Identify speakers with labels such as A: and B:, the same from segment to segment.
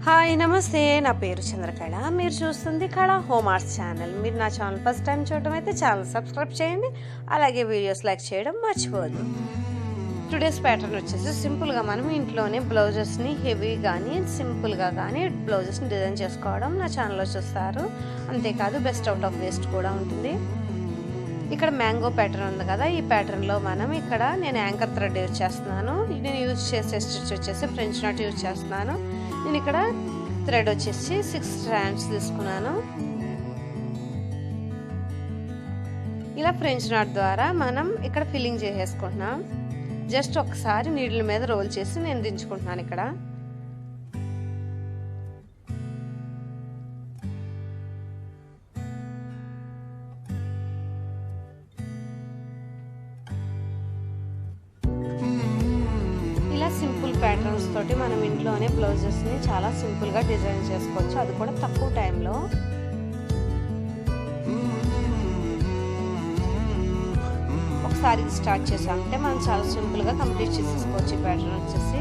A: Hi నమస్తే, నా పేరు చంద్రకళ. మీరు చూస్తుంది కళ హోమ్ ఆర్ట్స్ ఛానల్. మీరు నా ఛానల్ ఫస్ట్ టైం చూడడం అయితే ఛానల్ సబ్స్క్రైబ్ చేయండి, అలాగే వీడియోస్ లైక్ చేయడం మర్చిపోవద్దు. టుడేస్ ప్యాటర్న్ వచ్చేసి సింపుల్గా మనం ఇంట్లోనే బ్లౌజెస్ని హెవీ కానీ సింపుల్గా కానీ బ్లౌజెస్ని డిజైన్ చేసుకోవడం నా ఛానల్లో చూస్తారు. అంతేకాదు బెస్ట్ అవుట్ ఆఫ్ వేస్ట్ కూడా ఉంటుంది. ఇక్కడ మ్యాంగో ప్యాటర్న్ ఉంది కదా, ఈ ప్యాటర్న్లో మనం ఇక్కడ నేను యాంకర్ థ్రెడ్ యూజ్ చేస్తున్నాను. నేను యూజ్ చేసే స్టిచ్ వచ్చేసి ఫ్రెంచ్ నాట్ యూజ్ చేస్తున్నాను. నేను ఇక్కడ థ్రెడ్ వచ్చేసి 6 స్ట్రాండ్స్ తీసుకున్నాను. ఇలా ఫ్రెంచ్ నాట్ ద్వారా మనం ఇక్కడ ఫిల్లింగ్ చేసేసుకుంటున్నాం. జస్ట్ ఒకసారి నీడిల్ మీద రోల్ చేసి నేను దించుకుంటున్నాను. ఇక్కడ సింపుల్ ప్యాటర్న్స్ తోటి మనం ఇంట్లోనే బ్లౌజెస్ని చాలా సింపుల్గా డిజైన్ చేసుకోవచ్చు, అది కూడా తక్కువ టైంలో. ఒకసారి స్టార్ట్ చేసామంటే మనం చాలా సింపుల్గా కంప్లీట్ చేసేసుకోవచ్చు. ఈ ప్యాటర్న్ వచ్చేసి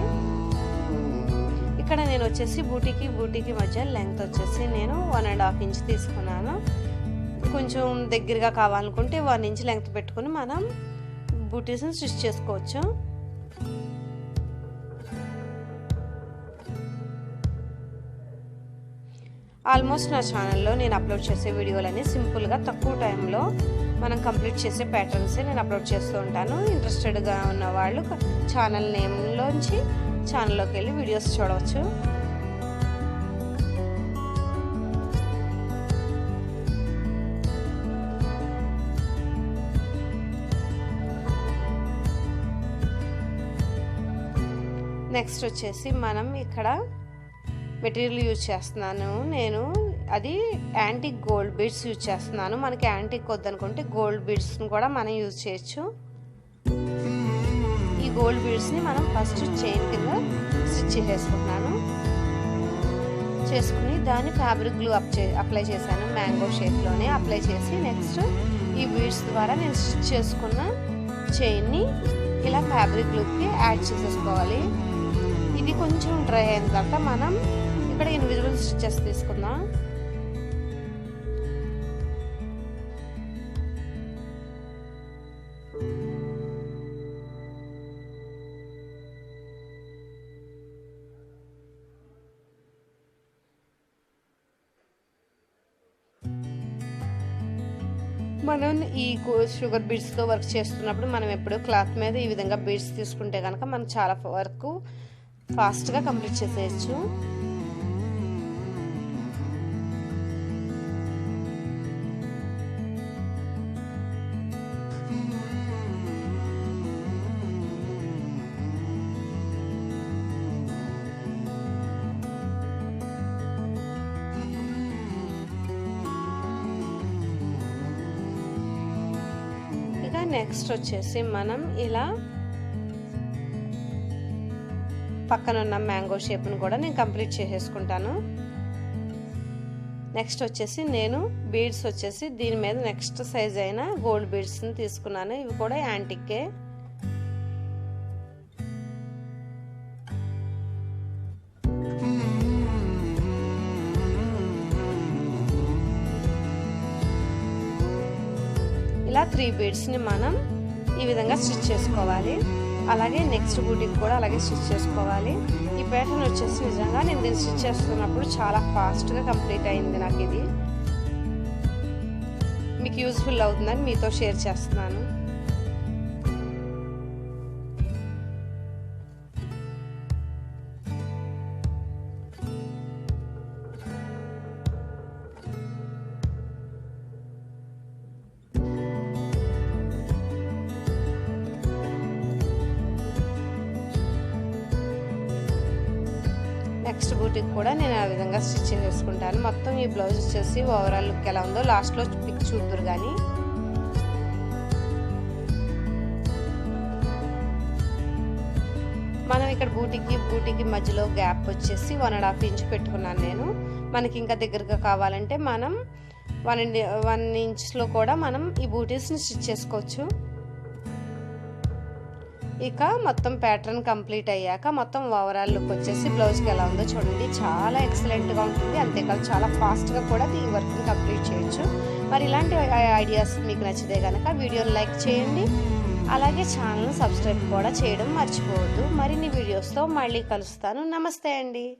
A: ఇక్కడ నేను వచ్చేసి బూటీకి మధ్య లెంగ్త్ వచ్చేసి నేను 1.5 ఇంచ్ తీసుకున్నాను. కొంచెం దగ్గరగా కావాలనుకుంటే 1 ఇంచ్ లెంగ్త్ పెట్టుకుని మనం బూటీస్ని స్టిచ్ చేసుకోవచ్చు. ఆల్మోస్ట్ నా ఛానల్లో నేను అప్లోడ్ చేసే వీడియోలన్నీ సింపుల్గా తక్కువ టైంలో మనం కంప్లీట్ చేసే ప్యాటర్న్సే నేను అప్లోడ్ చేస్తూ ఉంటాను. ఇంట్రెస్టెడ్గా ఉన్న వాళ్ళు ఛానల్ నేమ్లోంచి ఛానల్లోకి వెళ్ళి వీడియోస్ చూడవచ్చు. నెక్స్ట్ వచ్చేసి మనం ఇక్కడ మెటీరియల్ యూజ్ చేస్తున్నాను. నేను అది యాంటిక్ గోల్డ్ బీడ్స్ యూజ్ చేస్తున్నాను. మనకి యాంటిక్ వద్దనుకుంటే గోల్డ్ బీడ్స్ని కూడా మనం యూజ్ చేయొచ్చు. ఈ గోల్డ్ బీడ్స్ని మనం ఫస్ట్ చైన్ కింద స్టిచ్ చేసుకుంటున్నాను. చేసుకుని దాన్ని ఫ్యాబ్రిక్ గ్లూ అప్లై చేశాను. మ్యాంగో షేప్లోనే అప్లై చేసి నెక్స్ట్ ఈ బీడ్స్ ద్వారా నేను స్టిచ్ చేసుకున్న చైన్ని ఇలా ఫ్యాబ్రిక్ గ్లూకి యాడ్ చేసేసుకోవాలి. ఇది కొంచెం డ్రై అయిన తర్వాత మనం ఇక్కడ ఇన్విజిబుల్ స్టిచెస్ తీసుకుందాం. మనం ఈ షుగర్ బీడ్స్తో వర్క్ చేస్తున్నప్పుడు మనం ఎప్పుడు క్లాత్ మీద ఈ విధంగా బీడ్స్ తీసుకుంటే కనుక మనకు చాలా వర్క్ ఫాస్ట్గా కంప్లీట్ చేసేయచ్చు. ఇక నెక్స్ట్ వచ్చేసి మనం ఇలా పక్కన ఉన్న మ్యాంగో షేప్ను కూడా నేను కంప్లీట్ చేసేసుకుంటాను. నెక్స్ట్ వచ్చేసి నేను బీడ్స్ వచ్చేసి దీని మీద నెక్స్ట్ సైజ్ అయిన గోల్డ్ బీడ్స్ని తీసుకున్నాను. ఇవి కూడా యాంటిక్కే. ఇలా 3 బీడ్స్ని మనం ఈ విధంగా స్టిచ్ చేసుకోవాలి. అలాగే నెక్స్ట్ బూటీకి కూడా అలాగే స్టిచ్ చేసుకోవాలి. ఈ ప్యాటర్న్ వచ్చేసి నిజంగా నేను దీన్ని స్టిచ్ చేస్తున్నప్పుడు చాలా ఫాస్ట్గా కంప్లీట్ అయింది. నాకు ఇది మీకు యూజ్ఫుల్ అవుతుందని మీతో షేర్ చేస్తున్నాను. నెక్స్ట్ బూటీకి కూడా నేను ఆ విధంగా స్టిచ్ చేసుకుంటాను. మొత్తం ఈ బ్లౌజ్ వచ్చేసి ఓవరాల్ లుక్ ఎలా ఉందో లాస్ట్లో పిక్ చూద్దరు. కానీ మనం ఇక్కడ బూటీకి మధ్యలో గ్యాప్ వచ్చేసి 1.5 ఇంచ్ పెట్టుకున్నాను నేను. మనకి ఇంకా దగ్గరగా కావాలంటే మనం 1 ఇంచ్లో కూడా మనం ఈ బూటీస్ని స్టిచ్ చేసుకోవచ్చు. ఇక మొత్తం ప్యాటర్న్ కంప్లీట్ అయ్యాక మొత్తం ఓవరాల్ లుక్ వచ్చేసి బ్లౌజ్కి ఎలా ఉందో చూడండి. చాలా ఎక్సలెంట్గా ఉంటుంది. అంతేకాదు చాలా ఫాస్ట్గా కూడా ఈ వర్క్ని కంప్లీట్ చేయొచ్చు. మరి ఇలాంటి ఐడియాస్ మీకు నచ్చితే కనుక వీడియోని లైక్ చేయండి. అలాగే ఛానల్ని సబ్స్క్రైబ్ కూడా చేయడం మర్చిపోవద్దు. మరిన్ని వీడియోస్తో మళ్ళీ కలుస్తాను. నమస్తే అండి.